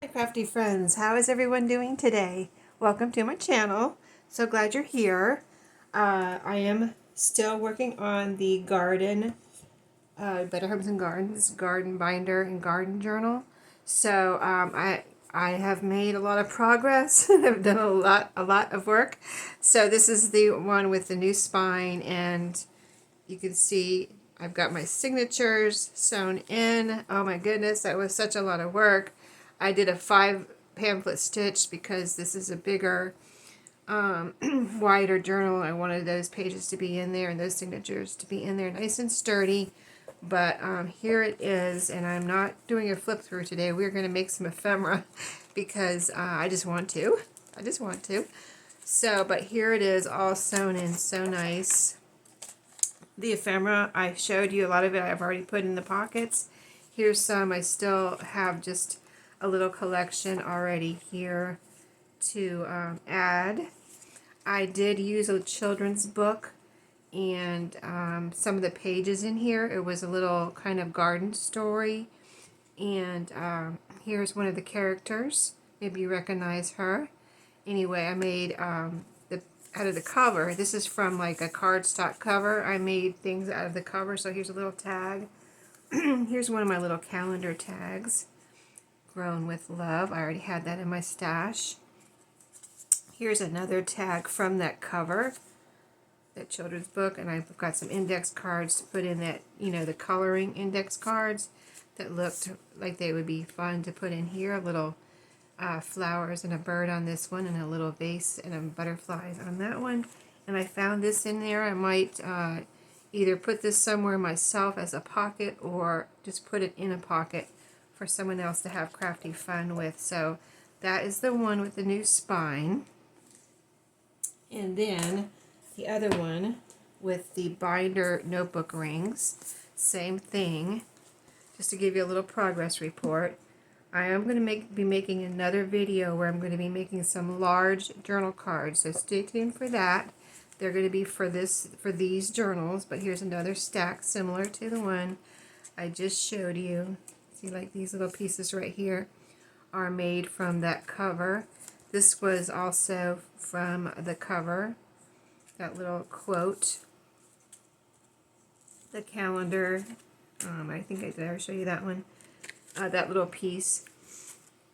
Hi crafty friends, how is everyone doing today? Welcome to my channel. So glad you're here. I am still working on the Better Homes and Gardens garden binder and garden journal. So I have made a lot of progress. I've done a lot of work. So this is the one with the new spine, and you can see I've got my signatures sewn in. Oh my goodness, that was such a lot of work. I did a 5 pamphlet stitch because this is a bigger, wider journal. I wanted those pages to be in there and those signatures to be in there nice and sturdy. But here it is, and I'm not doing a flip through today. We're going to make some ephemera because I just want to. I just want to. So, but here it is all sewn in so nice. The ephemera, I showed you a lot of it I've already put in the pockets. Here's some. I still have just a little collection already here to add. I did use a children's book, and some of the pages in here, it was a little kind of garden story. And here's one of the characters. Maybe you recognize her. Anyway, I made out of the cover. This is from like a cardstock cover. I made things out of the cover. So here's a little tag. Here's one of my little calendar tags. Grown with love. I already had that in my stash. Here's another tag from that cover, that children's book, and I've got some index cards to put in that, the coloring index cards that looked like they would be fun to put in here. Little flowers and a bird on this one, and a little vase and a butterflies on that one. And I found this in there. I might either put this somewhere myself as a pocket, or just put it in a pocket for someone else to have crafty fun with. So that is the one with the new spine. And then the other one with the binder notebook rings. Same thing. Just to give you a little progress report. I am going to be making another video where I'm going to be making some large journal cards, so stay tuned for that. They're going to be for these journals, but here's another stack similar to the one I just showed you. See, like these little pieces right here are made from that cover. This was also from the cover, that little quote, the calendar. I think I did ever show you that one. That little piece,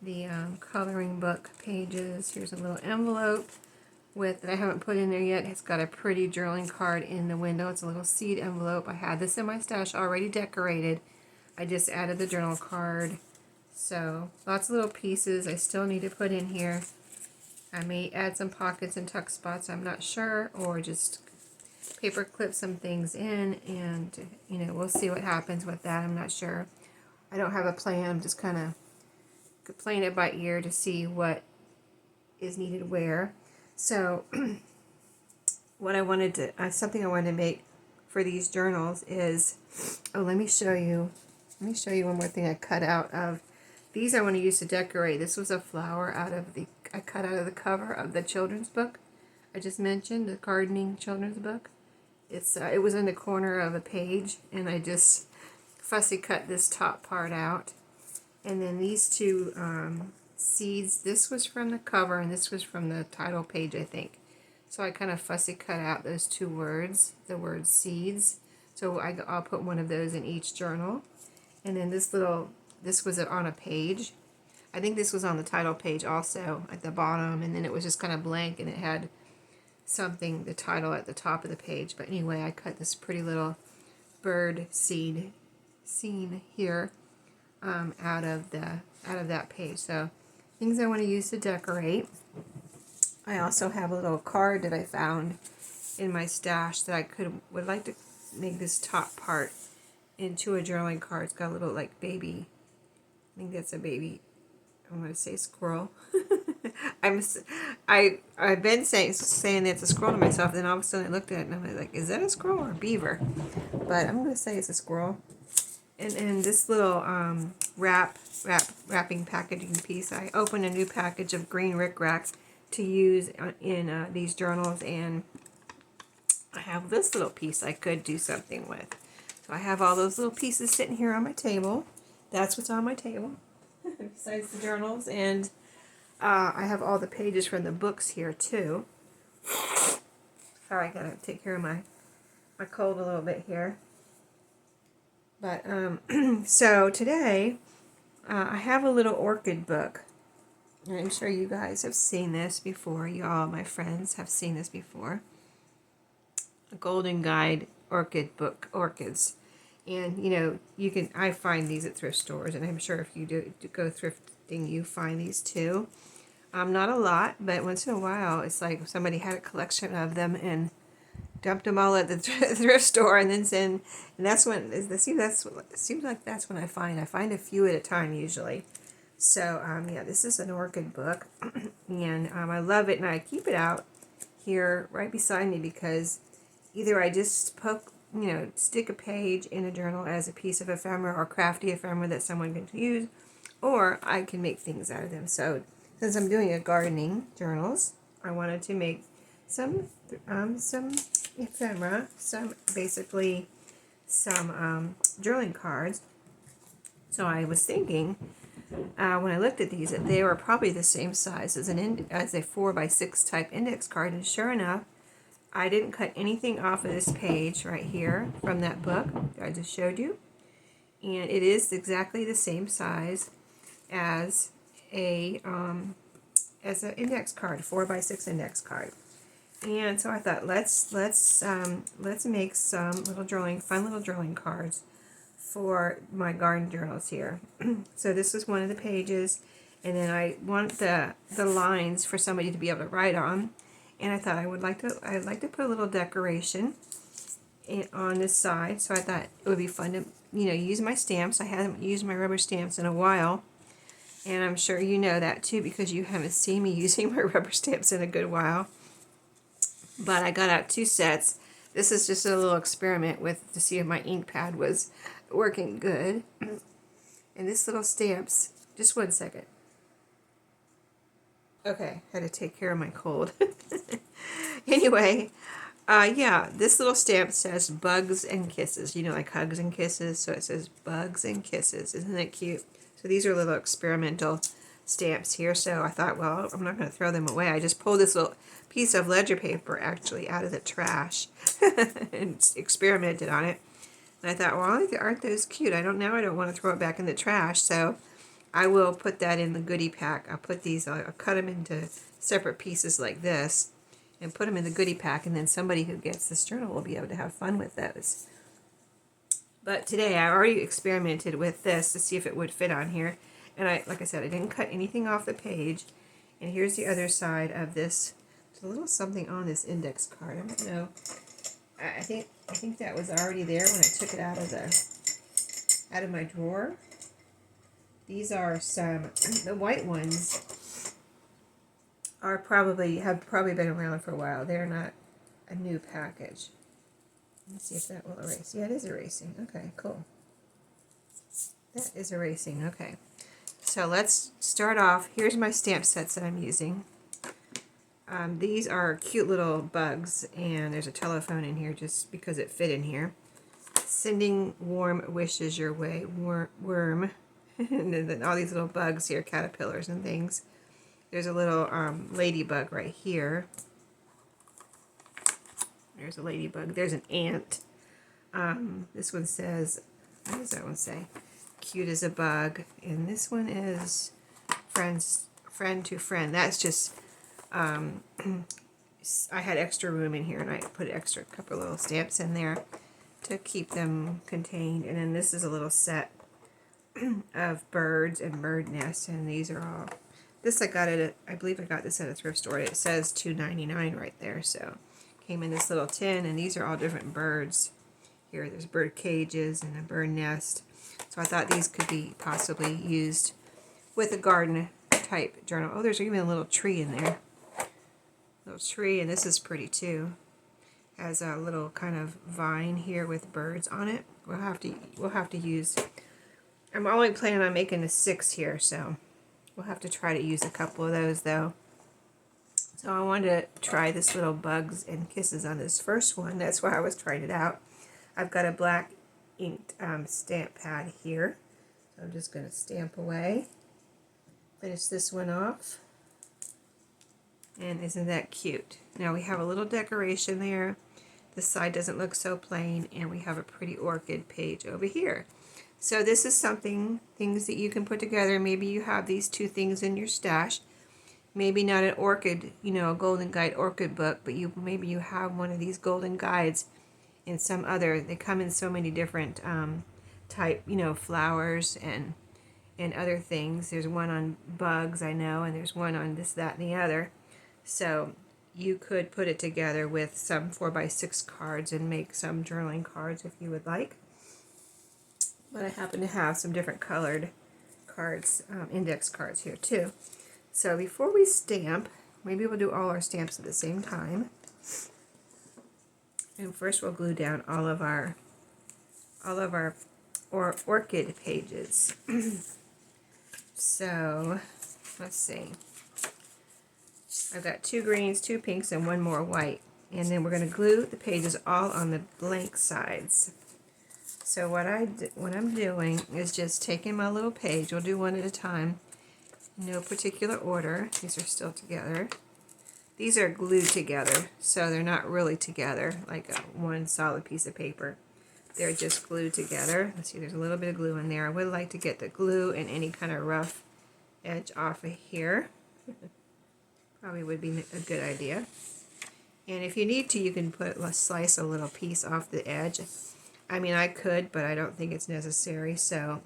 the coloring book pages. Here's a little envelope that I haven't put in there yet. It's got a pretty journaling card in the window. It's a little seed envelope. I had this in my stash already decorated. I just added the journal card. So lots of little pieces I still need to put in here. I may add some pockets and tuck spots, I'm not sure, or just paper clip some things in, and we'll see what happens with that. I'm not sure. I don't have a plan. I'm just kind of playing it by ear to see what is needed where. So something I wanted to make for these journals is, let me show you one more thing I cut out of. These I want to use to decorate. This was a flower I cut out of the cover of the children's book I just mentioned, the gardening children's book. It was in the corner of a page, and I just fussy cut this top part out. And then these two seeds, this was from the cover and this was from the title page, I think. So I kind of fussy cut out those two words, the word seeds. So I'll put one of those in each journal. And then this was on a page. I think this was on the title page also at the bottom, and then it was just kind of blank, and it had something, the title at the top of the page. But anyway, I cut this pretty little bird seed scene here out of that page. So things I want to use to decorate. I also have a little card that I found in my stash that I would like to make this top part into a journaling card. It's got a little like baby, I think that's a baby, I'm going to say squirrel. I've been saying it's a squirrel to myself, then all of a sudden I looked at it and I'm like, is that a squirrel or a beaver? But I'm going to say it's a squirrel. And this little wrapping packaging piece, I opened a new package of green rickrack to use in these journals, and I have this little piece I could do something with. So I have all those little pieces sitting here on my table. That's what's on my table. besides the journals, and I have all the pages from the books here too. Sorry, I gotta take care of my cold a little bit here. But so today I have a little orchid book. I'm sure you guys have seen this before. You all, my friends, have seen this before. A Golden Guide Orchid book, orchids. And you know, I find these at thrift stores, and I'm sure if you do go thrifting, you find these too. Not a lot, but once in a while, it's like somebody had a collection of them and dumped them all at the thrift store, and that's when it seems like that's when I find a few at a time usually. So yeah, this is an orchid book, and I love it, and I keep it out here right beside me because either I just stick a page in a journal as a piece of ephemera or crafty ephemera that someone can use, or I can make things out of them. So since I'm doing a gardening journals, I wanted to make some ephemera, basically some journaling cards. So I was thinking, when I looked at these, that they were probably the same size as a 4x6 type index card, and sure enough, I didn't cut anything off of this page right here from that book I just showed you, and it is exactly the same size as an index card, 4x6 index card. And so I thought, let's make some fun little journaling cards for my garden journals here. So this is one of the pages, and then I want the lines for somebody to be able to write on. And I thought I'd like to put a little decoration on this side. So I thought it would be fun to use my stamps. I haven't used my rubber stamps in a while, and I'm sure you know that too because you haven't seen me using my rubber stamps in a good while. But I got out 2 sets. This is just a little experiment to see if my ink pad was working good. And this little stamps, just 1 second. Okay, had to take care of my cold. Anyway, yeah, this little stamp says bugs and kisses. Like hugs and kisses, so it says bugs and kisses. Isn't that cute? So these are little experimental stamps here. So I thought, well, I'm not going to throw them away. I just pulled this little piece of ledger paper actually out of the trash and experimented on it. And I thought, well, aren't those cute? I don't want to throw it back in the trash, so I will put that in the goodie pack. I'll cut them into separate pieces like this and put them in the goodie pack, and then somebody who gets this journal will be able to have fun with those. But today I already experimented with this to see if it would fit on here, and like I said, I didn't cut anything off the page. And here's the other side of this. There's a little something on this index card. I don't know. I think that was already there when I took it out of my drawer. These are the white ones have probably been around for a while. They're not a new package. Let's see if that will erase. Yeah, it is erasing. Okay, cool. That is erasing. Okay. So let's start off. Here's my stamp sets that I'm using. These are cute little bugs, and there's a telephone in here just because it fit in here. Sending warm wishes your way, worm. And then all these little bugs here, caterpillars and things. There's a little ladybug right here. There's a ladybug. There's an ant. This one says, what does that one say? Cute as a bug. And this one is friend to friend. That's just, I had extra room in here, and I put a couple little stamps in there to keep them contained. And then this is a little set of birds and bird nests, and these are all, this I believe I got this at a thrift store. It says $2.99 right there, so came in this little tin, and these are all different birds. Here there's bird cages and a bird nest, so I thought these could be possibly used with a garden type journal. Oh, there's even a little tree in there, little tree, and this is pretty too. Has a little kind of vine here with birds on it. We'll have to use, I'm only planning on making a 6 here, so we'll have to try to use a couple of those though. So I wanted to try this little bugs and kisses on this first one. That's why I was trying it out. I've got a black inked stamp pad here. So I'm just going to stamp away. Finish this one off. And isn't that cute? Now we have a little decoration there. The side doesn't look so plain, and we have a pretty orchid page over here. So this is things that you can put together. Maybe you have these two things in your stash. Maybe not an orchid, you know, a Golden Guide Orchid book, but maybe you have one of these Golden Guides in some other. They come in so many different type, you know, flowers and other things. There's one on bugs, I know, and there's one on this, that, and the other. So you could put it together with some 4x6 cards and make some journaling cards if you would like. But I happen to have some different colored cards, index cards here too. So before we stamp, maybe we'll do all our stamps at the same time. And first we'll glue down all of our orchid pages. So let's see. I've got 2 greens, 2 pinks, and 1 more white. And then we're going to glue the pages all on the blank sides. So what I'm doing is just taking my little page. We'll do one at a time. No particular order. These are still together. These are glued together, so they're not really together like one solid piece of paper. They're just glued together. Let's see, there's a little bit of glue in there. I would like to get the glue and any kind of rough edge off of here. Probably would be a good idea. And if you need to, you can slice a little piece off the edge. I mean, I could, but I don't think it's necessary. So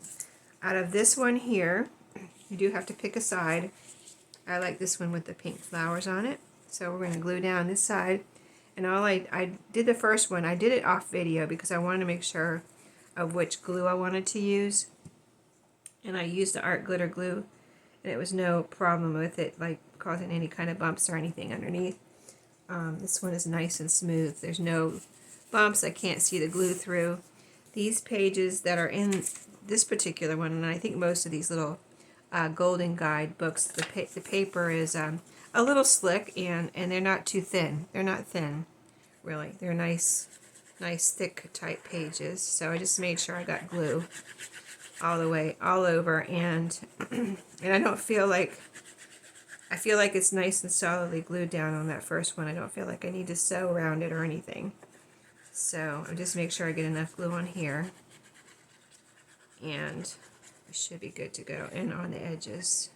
out of this one here, you do have to pick a side. I like this one with the pink flowers on it. So we're going to glue down this side. And I did the first one, I did it off video because I wanted to make sure of which glue I wanted to use. And I used the art glitter glue, and it was no problem with it like causing any kind of bumps or anything underneath. This one is nice and smooth. There's no bumps. I can't see the glue through. These pages that are in this particular one, and I think most of these little Golden Guide books, the paper is a little slick, and they're not too thin. They're not thin, really. They're nice thick type pages. So I just made sure I got glue all the way, all over, and I don't feel like, I feel like it's nice and solidly glued down on that first one. I don't feel like I need to sew around it or anything. So I'll just make sure I get enough glue on here, and it should be good to go. And on the edges,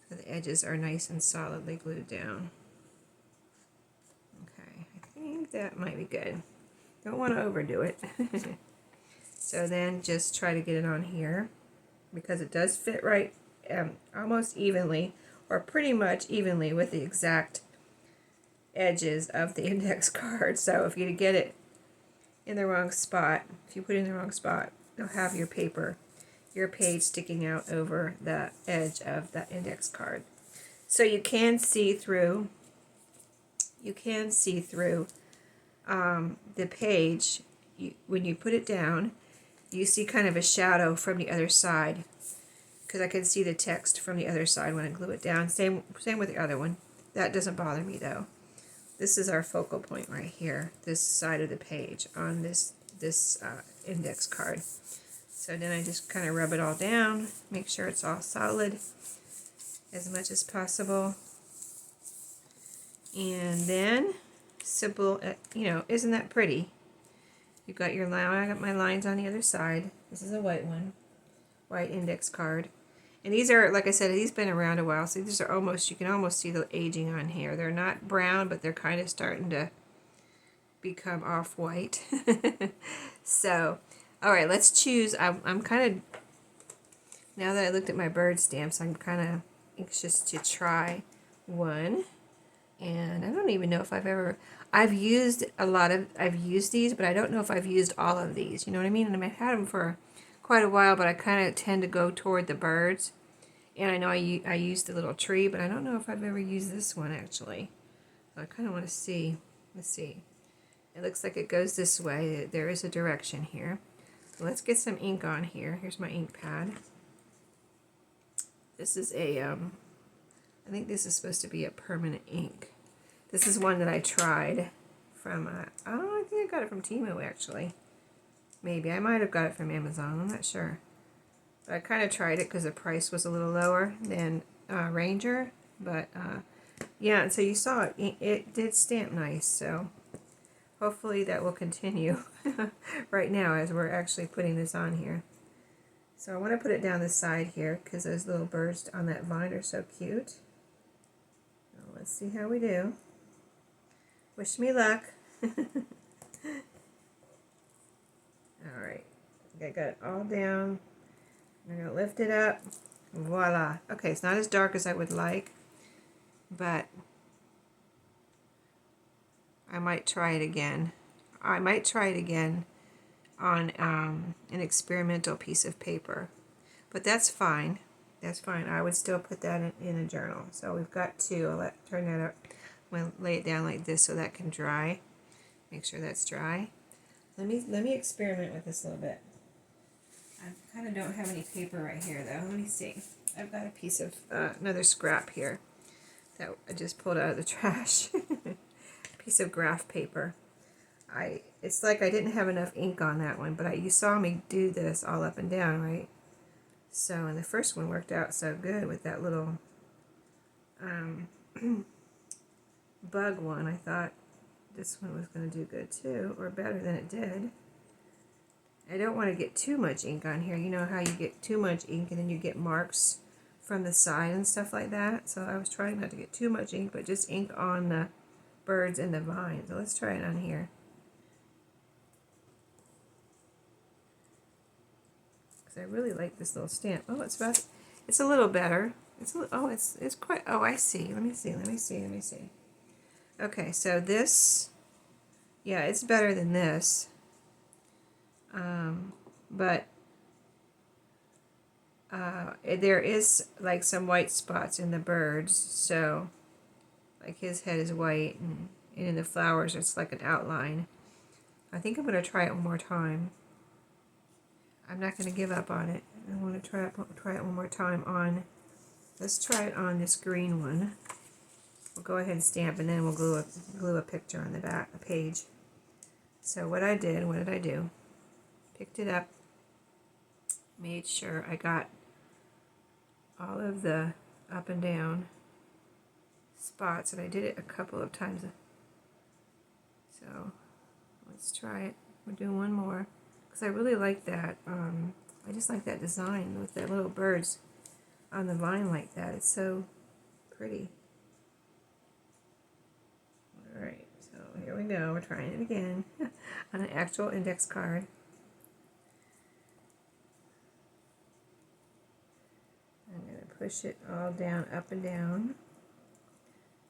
so the edges are nice and solidly glued down. Okay, I think that might be good. Don't want to overdo it. So then just try to get it on here, because it does fit right almost evenly, or pretty much evenly, with the exact edges of the index card. So if you get it in the wrong spot, if you put it in the wrong spot, you'll have your paper, your page sticking out over the edge of the index card. So you can see through, the page. When you put it down, you see kind of a shadow from the other side, because I can see the text from the other side when I glue it down. Same with the other one. That doesn't bother me though. This is our focal point right here, this side of the page on this index card. So then I just kind of rub it all down, make sure it's all solid as much as possible. And then, simple, you know, isn't that pretty? You've got your line. I got my lines on the other side. This is a white one, white index card. And these are, like I said, these been around a while, so these are almost, you can almost see the aging on here. They're not brown, but they're kind of starting to become off-white. So, all right, let's choose. I'm kind of, now that I looked at my bird stamps, I'm kind of anxious to try one. And I don't even know if I've used these, but I don't know if I've used all of these. You know what I mean? And I've had them for quite a while, but I kind of tend to go toward the birds. And I know I used the little tree, but I don't know if I've ever used this one actually. So I kind of want to see. Let's see. It looks like it goes this way. There is a direction here. So let's get some ink on here. Here's my ink pad. This is I think this is supposed to be a permanent ink. This is one that I tried from, I think I got it from Temu actually. Maybe, I might have got it from Amazon, I'm not sure. I kind of tried it because the price was a little lower than Ranger, but yeah, and so you saw it did stamp nice, so hopefully that will continue right now as we're actually putting this on here. So I want to put it down the side here because those little birds on that vine are so cute. Well, let's see how we do. Wish me luck. Alright, I got it all down. I'm going to lift it up. Voila. Okay, it's not as dark as I would like, but I might try it again. I might try it again on an experimental piece of paper, but that's fine. That's fine. I would still put that in a journal. So we've got two. I'll turn that up. I'm going to lay it down like this so that can dry. Make sure that's dry. Let me experiment with this a little bit. I kind of don't have any paper right here though. Let me see. I've got a piece of another scrap here that I just pulled out of the trash. Piece of graph paper. It's like I didn't have enough ink on that one, but you saw me do this all up and down, right? So, and the first one worked out so good with that little bug one. I thought this one was going to do good too, or better than it did. I don't want to get too much ink on here. You know how you get too much ink and then you get marks from the side and stuff like that. So I was trying not to get too much ink, but just ink on the birds and the vine. So let's try it on here. Because I really like this little stamp. Oh, it's a little better. It's quite, oh, I see. Let me see. Okay, so this, yeah, it's better than this. But there is like some white spots in the birds, so like his head is white, and in the flowers it's like an outline. I think I'm going to try it one more time. I'm not going to give up on it. I want to try it one more time on, let's try it on this green one. We'll go ahead and stamp, and then we'll glue a picture on the back, a page. So what did I do? Picked it up, made sure I got all of the up and down spots, and I did it a couple of times. So let's try it. We're doing one more because I really like that. I just like that design with the little birds on the vine like that. It's so pretty. Alright, so here we go. We're trying it again on an actual index card. I'm going to push it all down, up and down.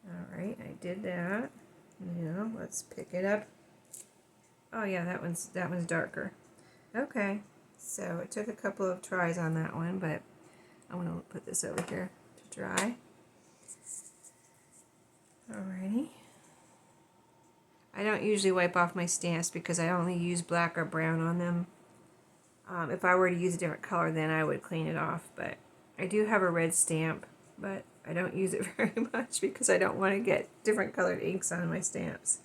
Alright, I did that. Now let's pick it up. Oh yeah, that one's darker. Okay, so it took a couple of tries on that one, but I'm going to put this over here to dry. Alrighty. I don't usually wipe off my stamps because I only use black or brown on them. If I were to use a different color, then I would clean it off, but I do have a red stamp, but I don't use it very much because I don't want to get different colored inks on my stamps.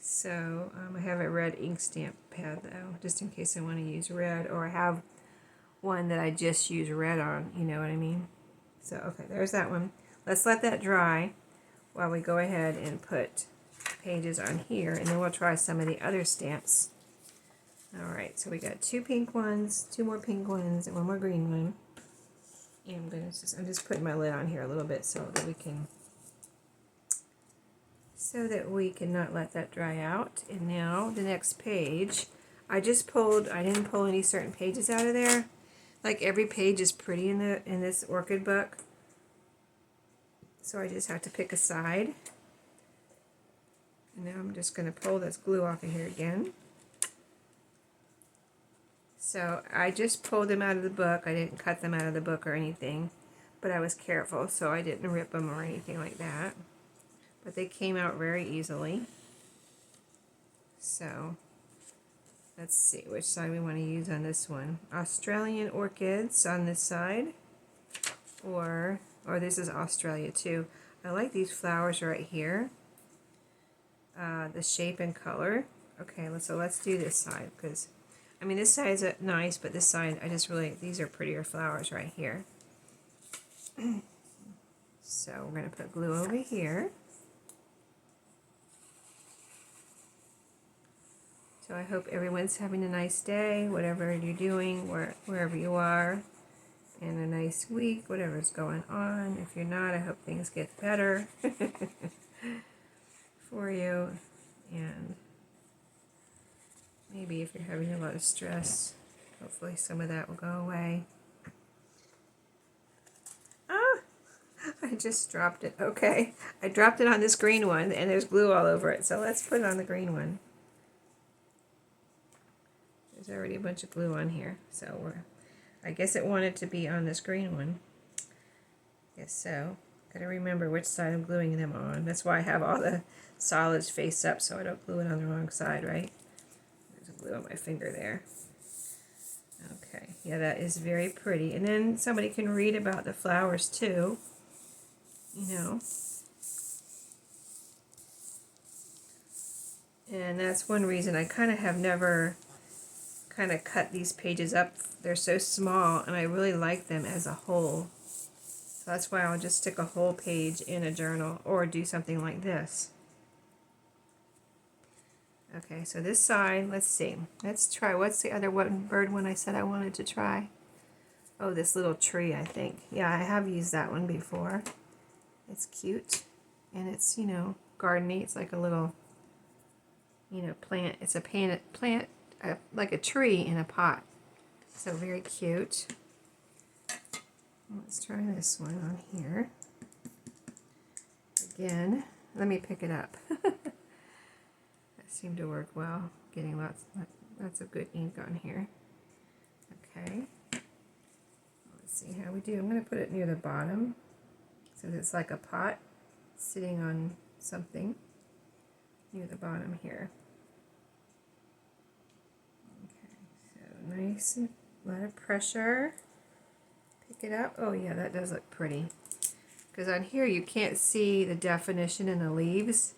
So I have a red ink stamp pad though, just in case I want to use red, or I have one that I just use red on, you know what I mean? So okay, there's that one. Let's let that dry while we go ahead and put pages on here, and then we'll try some of the other stamps. Alright, so we got two pink ones, two more pink ones, and one more green one. And I'm just putting my lid on here a little bit so that we can not let that dry out. And now the next page, I didn't pull any certain pages out of there. Like every page is pretty in this orchid book. So I just have to pick a side. And now I'm just going to pull this glue off of here again. So I just pulled them out of the book. I didn't cut them out of the book or anything, but I was careful, so I didn't rip them or anything like that. But they came out very easily. So let's see which side we want to use on this one. Australian orchids on this side, or this is Australia too. I like these flowers right here. The shape and color. Okay, so let's do this side because I mean, this side is nice, but this side, I just really, these are prettier flowers right here. So we're going to put glue over here. So I hope everyone's having a nice day, whatever you're doing, wherever you are, and a nice week, whatever's going on. If you're not, I hope things get better for you. And maybe if you're having a lot of stress, hopefully some of that will go away. Ah! I just dropped it. Okay. I dropped it on this green one, and there's glue all over it. So let's put it on the green one. There's already a bunch of glue on here. So I guess it wanted to be on this green one. Guess so. Gotta remember which side I'm gluing them on. That's why I have all the solids face up so I don't glue it on the wrong side, right? There's glue on my finger there. Okay, yeah, that is very pretty. And then somebody can read about the flowers too, you know. And that's one reason I kind of have never kind of cut these pages up. They're so small and I really like them as a whole. So that's why I'll just stick a whole page in a journal or do something like this. Okay, so this side, let's see. Let's try, what's the other bird one I said I wanted to try? Oh, this little tree, I think. Yeah, I have used that one before. It's cute. And it's, you know, gardeny. It's like a little, you know, plant. It's a plant like a tree in a pot. So very cute. Let's try this one on here. Again, let me pick it up. That seemed to work well. Getting lots of good ink on here. Okay. Let's see how we do. I'm going to put it near the bottom. So it's like a pot sitting on something near the bottom here. Okay, so nice, a lot of pressure. Pick it up. Oh yeah, that does look pretty. Because on here you can't see the definition in the leaves,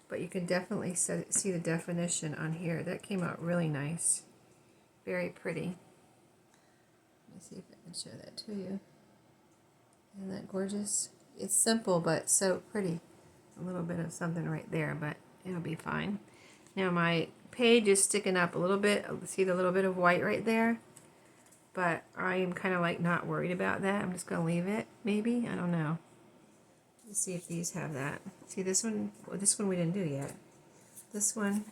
but you can definitely see the definition on here. That came out really nice. Very pretty. Let me see if I can show that to you. Isn't that gorgeous? It's simple, but so pretty. A little bit of something right there, but it'll be fine. Now my page is sticking up a little bit. See the little bit of white right there? But I'm kind of like not worried about that. I'm just going to leave it, maybe. I don't know. Let's see if these have that. See this one? Well, this one we didn't do yet. This one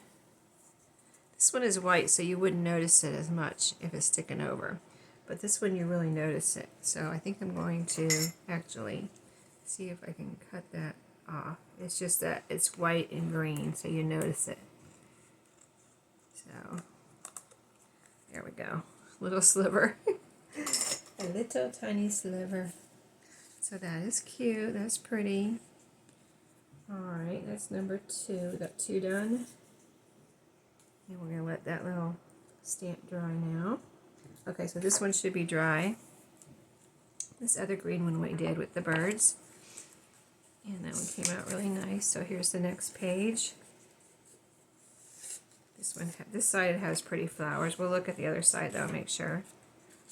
is white, so you wouldn't notice it as much if it's sticking over. But this one you really notice it. So I think I'm going to actually see if I can cut that off. It's just that it's white and green, so you notice it. So there we go. Little sliver. A little tiny sliver. So that is cute. That's pretty. Alright, that's number 2. We got 2 done. And we're going to let that little stamp dry now. Okay, so this one should be dry. This other green one we did with the birds. And that one came out really nice. So here's the next page. This side has pretty flowers. We'll look at the other side though, make sure.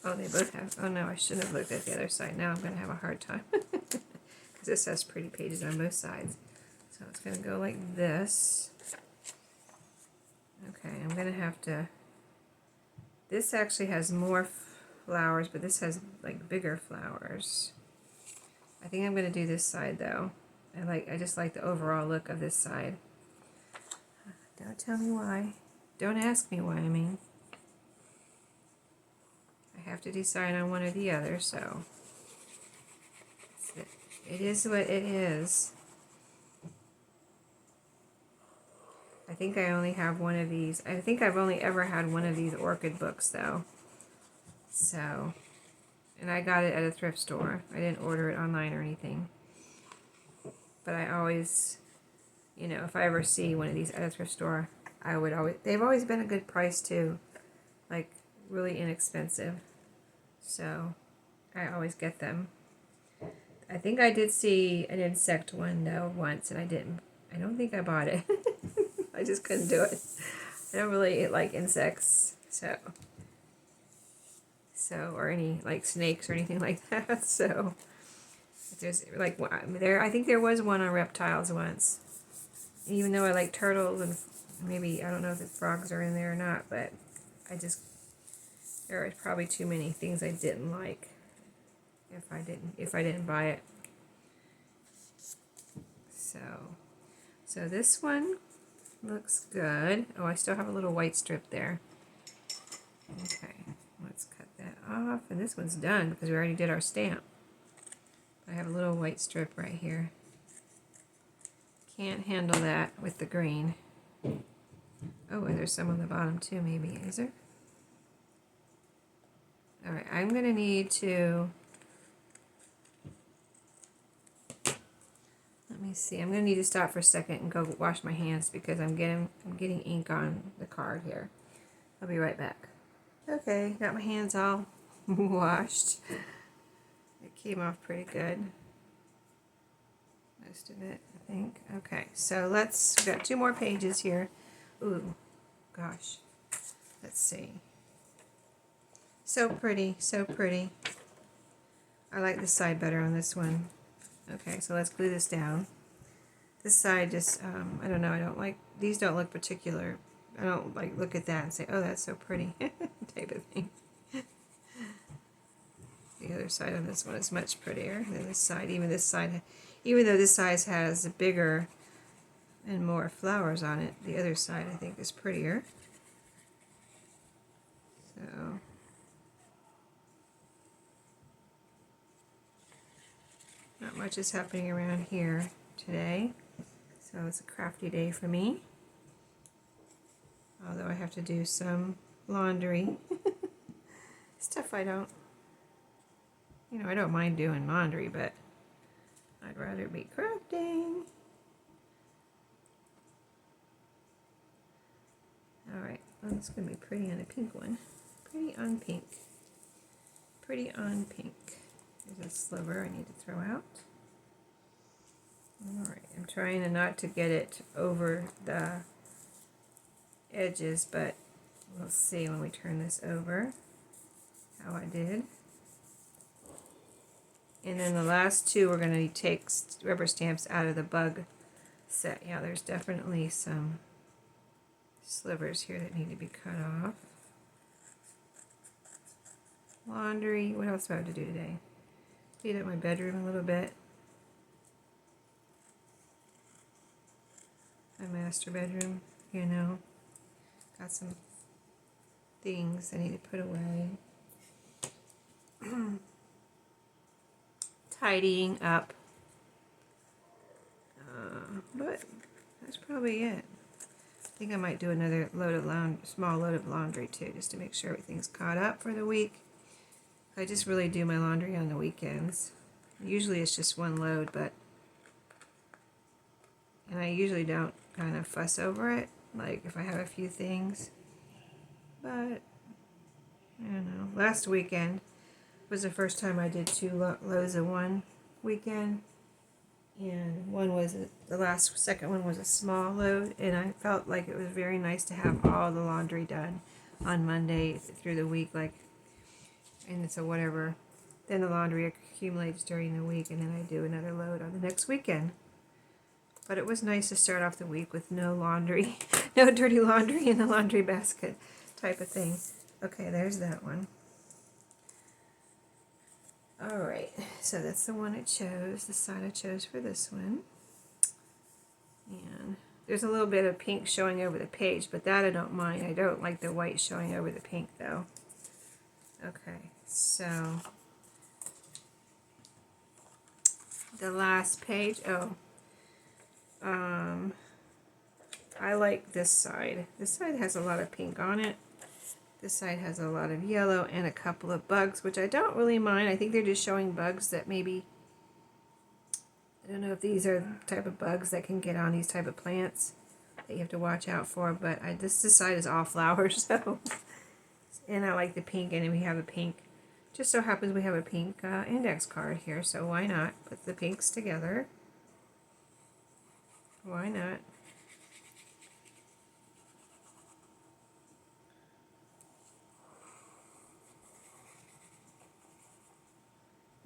Oh, they both have. Oh no, I shouldn't have looked at the other side. Now I'm going to have a hard time. Because this has pretty pages on both sides. So it's going to go like this. Okay, I'm going to have to... This actually has more flowers, but this has like bigger flowers. I think I'm going to do this side though. I just like the overall look of this side. Don't tell me why. Don't ask me why, I mean. I have to decide on one or the other, so it is what it is. I think I only have one of these. I think I've only ever had one of these orchid books though. So, and I got it at a thrift store. I didn't order it online or anything. But I always, you know, if I ever see one of these at a thrift store, they've always been a good price too. Like really inexpensive. So I always get them. I think I did see an insect one though once and I don't think I bought it. I just couldn't do it. I don't really like insects. So or any like snakes or anything like that. So if there's like there, I think there was one on reptiles once. Even though I like turtles and maybe I don't know if the frogs are in there or not, but there are probably too many things I didn't like if I didn't buy it. So this one looks good. Oh, I still have a little white strip there. Okay, let's cut that off. And this one's done because we already did our stamp. I have a little white strip right here. Can't handle that with the green. Oh, and there's some on the bottom too, maybe. Is there? Alright, I'm going to need to... Let me see. I'm going to need to stop for a second and go wash my hands because I'm getting ink on the card here. I'll be right back. Okay, got my hands all washed. It came off pretty good. Most of it, I think. Okay, so we've got 2 more pages here. Ooh, gosh. Let's see. So pretty, so pretty. I like this side better on this one. Okay, so let's glue this down. This side just, I don't know, I don't like, these don't look particular. I don't like look at that and say, oh, that's so pretty, type of thing. The other side on this one is much prettier than this side. Even though this side has bigger and more flowers on it, the other side I think is prettier. So, not much is happening around here today. So it's a crafty day for me. Although I have to do some laundry. Stuff I don't mind doing laundry, but I'd rather be crafting. Alright, well, it's going to be pretty on a pink one. Pretty on pink. Pretty on pink. There's a sliver I need to throw out. Alright, I'm trying not to get it over the edges, but we'll see when we turn this over how I did. And then the last 2 we're going to take rubber stamps out of the bug set. Yeah, there's definitely some slivers here that need to be cut off. Laundry. What else do I have to do today? Clean up my bedroom a little bit. My master bedroom, got some things I need to put away. Tidying up. But that's probably it. I think I might do another small load of laundry too, just to make sure everything's caught up for the week. I just really do my laundry on the weekends. Usually it's just one load, and I usually don't kind of fuss over it, like if I have a few things. But I don't know. Last weekend was the first time I did 2 loads of one weekend, and second one was a small load, and I felt like it was very nice to have all the laundry done on Monday through the week, and so whatever. Then the laundry accumulates during the week, and then I do another load on the next weekend. But it was nice to start off the week with no laundry, no dirty laundry in the laundry basket type of thing. Okay, there's that one. Alright, so that's the one I chose, the side I chose for this one. And there's a little bit of pink showing over the page, but that I don't mind. I don't like the white showing over the pink though. Okay, so the last page, I like this side. This side has a lot of pink on it. This side has a lot of yellow and a couple of bugs, which I don't really mind. I think they're just showing bugs that maybe, I don't know if these are the type of bugs that can get on these type of plants that you have to watch out for, but this side is all flowers, so. And I like the pink, and then we have a pink. Just so happens we have a pink index card here, so why not put the pinks together? Why not?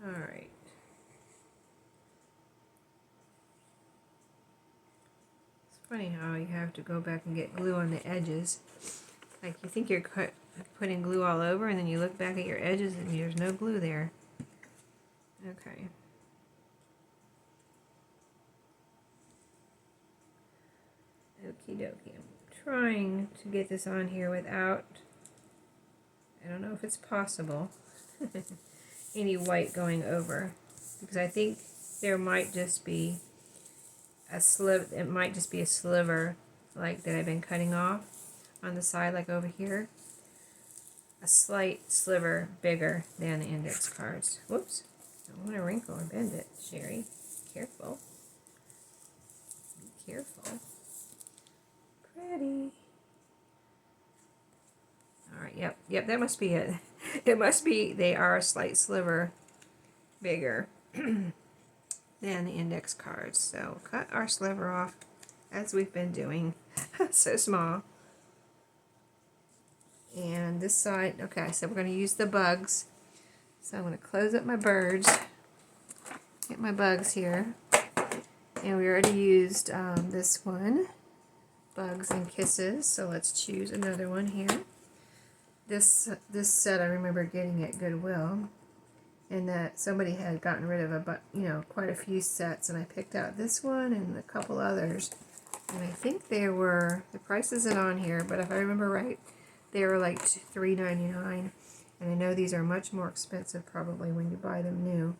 Alright. It's funny how you have to go back and get glue on the edges. Like you think you're putting glue all over, and then you look back at your edges and there's no glue there. Okay. Okie dokie. I'm trying to get this on here without, I don't know if it's possible, any white going over. Because I think there might just be a it might just be a sliver like that I've been cutting off on the side, like over here. A slight sliver bigger than the index cards. Whoops. I don't want to wrinkle or bend it, Sheree. Careful. Be careful. Pretty. Alright, yep, that must be it. It must be, they are a slight sliver bigger than the index cards. So cut our sliver off as we've been doing. So small. And this side, okay, so we're going to use the bugs. So I'm going to close up my birds, get my bugs here. And we already used this one, Bugs and Kisses, so let's choose another one here. This set I remember getting at Goodwill, and that somebody had gotten rid of quite a few sets, and I picked out this one and a couple others. And I think they were, the price isn't on here, but if I remember right, they were like $3.99, and I know these are much more expensive probably when you buy them new.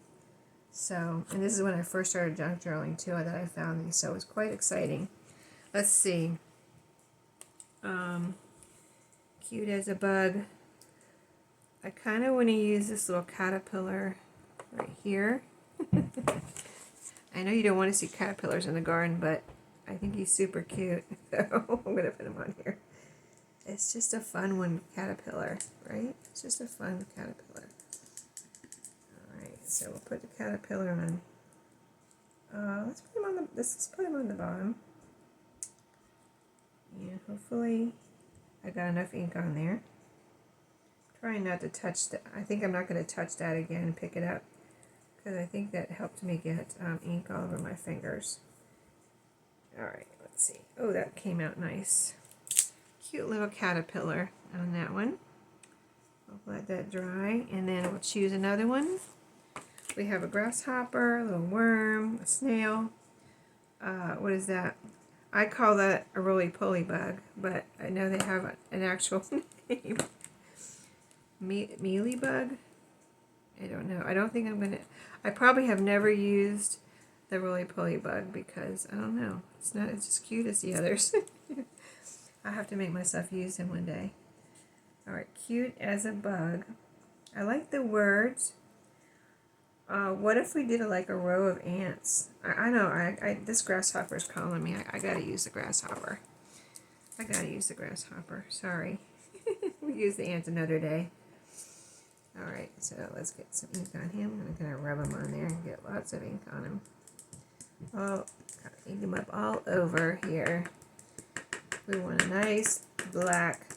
So, and this is when I first started junk journaling too, that I found these, so it was quite exciting. Let's see. Cute as a bug. I kind of want to use this little caterpillar right here. I know you don't want to see caterpillars in the garden, but I think he's super cute, so I'm going to put him on here. It's just a fun one, caterpillar, right? It's just a fun caterpillar. Alright, so we'll put the caterpillar on. Let's put him on the bottom. And hopefully I got enough ink on there. Trying not to touch that. I think I'm not going to touch that again and pick it up, because I think that helped me get ink all over my fingers. Alright, let's see. Oh, that came out nice. Cute little caterpillar on that one. I'll let that dry, and then we'll choose another one. We have a grasshopper, a little worm, a snail. What is that? I call that a roly-poly bug, but I know they have an actual name. Mealy bug? I don't know. I don't think I'm going to... I probably have never used the roly-poly bug because, I don't know. It's not as cute as the others. I have to make myself use him one day. Alright, cute as a bug. I like the words. What if we did like a row of ants? I know, this grasshopper's calling me. I gotta use the grasshopper. I gotta use the grasshopper. Sorry. We'll use the ants another day. Alright, so let's get some ink on him. I'm gonna rub him on there and get lots of ink on him. Oh, gotta ink him up all over here. We want a nice, black,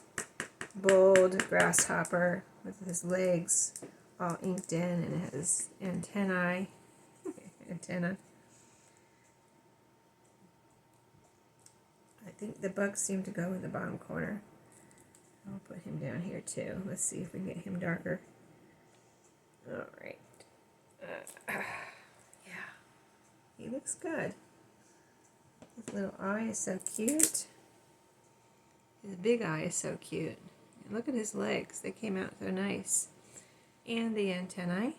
bold grasshopper with his legs all inked in and his antenna. I think the bugs seem to go in the bottom corner. I'll put him down here too. Let's see if we can get him darker. Alright. Yeah. He looks good. His little eye is so cute. His big eye is so cute. And look at his legs. They came out so nice. And the antennae.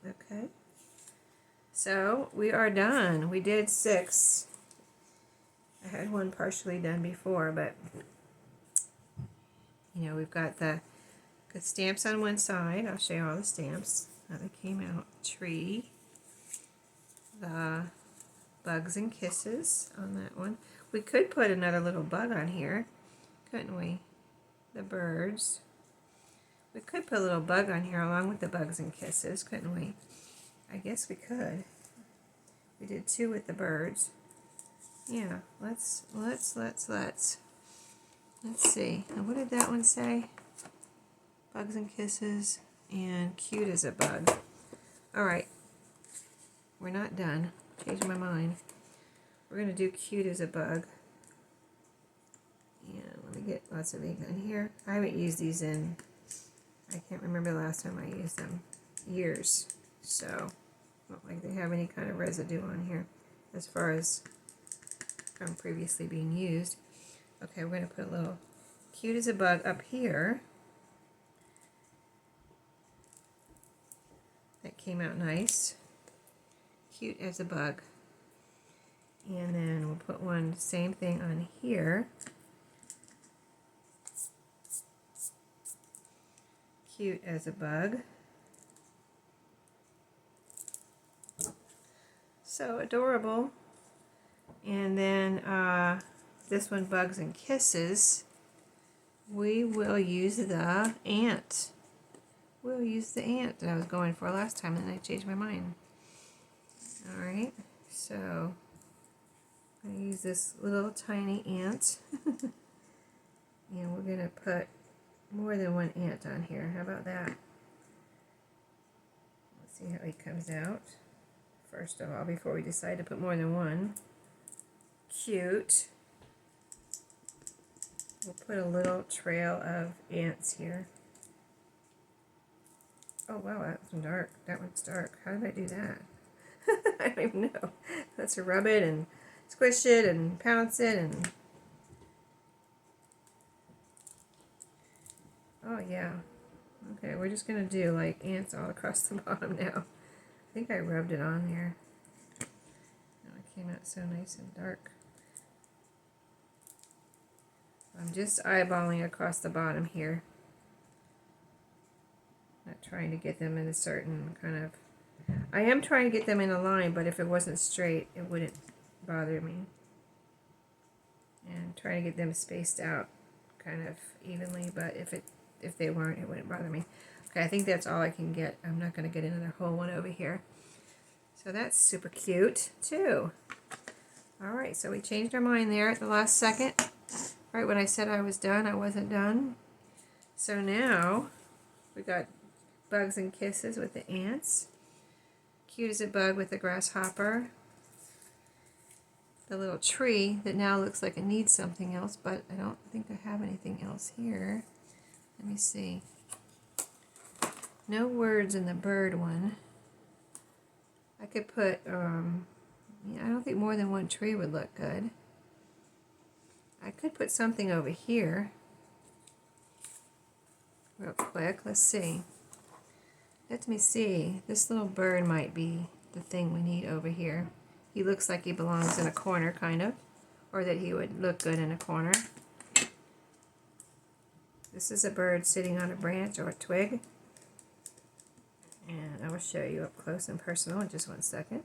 Okay. So we are done. We did 6. I had one partially done before, but you know, we've got the stamps on one side. I'll show you all the stamps. How they came out. Tree. The Bugs and Kisses on that one. We could put another little bug on here, couldn't we? The birds. We could put a little bug on here along with the Bugs and Kisses, couldn't we? I guess we could. We did 2 with the birds. Yeah, let's see. Now, what did that one say? Bugs and Kisses and cute as a bug. Alright, we're not done. Changed my mind. We're going to do cute as a bug. And let me get lots of ink on here. I haven't used these in, I can't remember the last time I used them. Years. So, not like they have any kind of residue on here as far as from previously being used. Okay, we're going to put a little cute as a bug up here. That came out nice. Cute as a bug. And then we'll put one, same thing on here. Cute as a bug. So adorable. And then this one, Bugs and Kisses. We will use the ant. We'll use the ant that I was going for last time, and then I changed my mind. Alright, so I'm going to use this little tiny ant. And we're going to put more than one ant on here. How about that? Let's see how he comes out. First of all, before we decide to put more than one. Cute. We'll put a little trail of ants here. Oh wow, that's dark. That one's dark. How did I do that? I don't even know. Let's rub it and squish it and pounce it and... Oh yeah. Okay, we're just going to do like ants all across the bottom now. I think I rubbed it on there. Oh, it came out so nice and dark. I'm just eyeballing across the bottom here. Not trying to get them in a certain kind of... I am trying to get them in a line, but if it wasn't straight, it wouldn't bother me. And trying to get them spaced out kind of evenly, but if they weren't, it wouldn't bother me. Okay, I think that's all I can get. I'm not going to get another whole one over here. So that's super cute, too. Alright, so we changed our mind there at the last second. Right when I said I was done, I wasn't done. So now, we got Bugs and Kisses with the ants. Cute as a bug with the grasshopper. The little tree that now looks like it needs something else, but I don't think I have anything else here. Let me see. No words in the bird one. I could put, yeah, I don't think more than one tree would look good. I could put something over here. Real quick, let's see. Let me see. This little bird might be the thing we need over here. He looks like he belongs in a corner, kind of. Or that he would look good in a corner. This is a bird sitting on a branch or a twig. And I will show you up close and personal in just one second.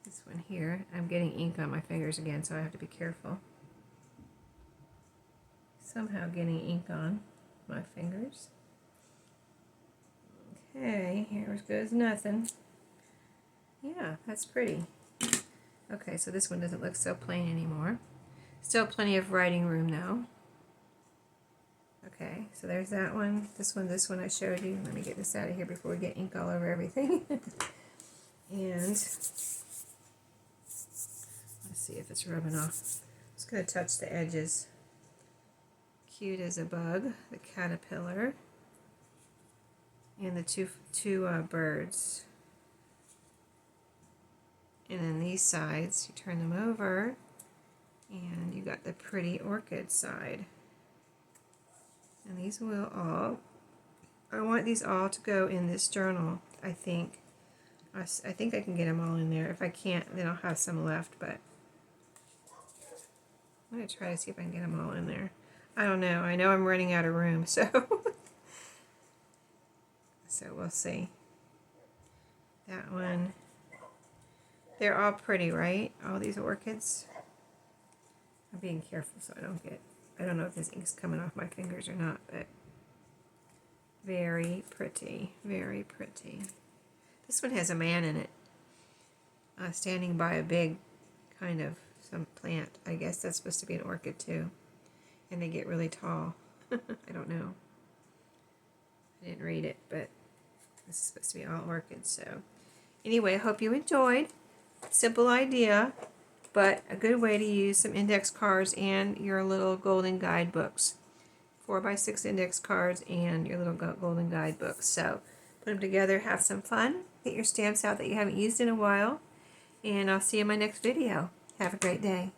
This one here. I'm getting ink on my fingers again, so I have to be careful. Somehow getting ink on my fingers. Okay, here goes nothing. Yeah, that's pretty. Okay, so this one doesn't look so plain anymore. Still plenty of writing room though. Okay, so there's that one. This one I showed you. Let me get this out of here before we get ink all over everything. And let's see if it's rubbing off. Just going to touch the edges. Cute as a bug, the caterpillar, and the two birds. And then these sides, you turn them over, and you got the pretty orchid side. And these will all, I want these all to go in this journal, I think. I think I can get them all in there. If I can't, then I'll have some left, but I'm going to try to see if I can get them all in there. I don't know. I know I'm running out of room, so so we'll see. That one. They're all pretty, right? All these orchids. I'm being careful so I don't know if this ink's coming off my fingers or not, but very pretty, very pretty. This one has a man in it, standing by a big kind of some plant. I guess that's supposed to be an orchid too. And they get really tall. I don't know. I didn't read it, but This is supposed to be all orchids. So anyway, I hope you enjoyed. Simple idea, but a good way to use some index cards and your little Golden Guide books. 4x6 index cards and your little Golden Guide books. So put them together, have some fun, get your stamps out that you haven't used in a while, and I'll see you in my next video. Have a great day.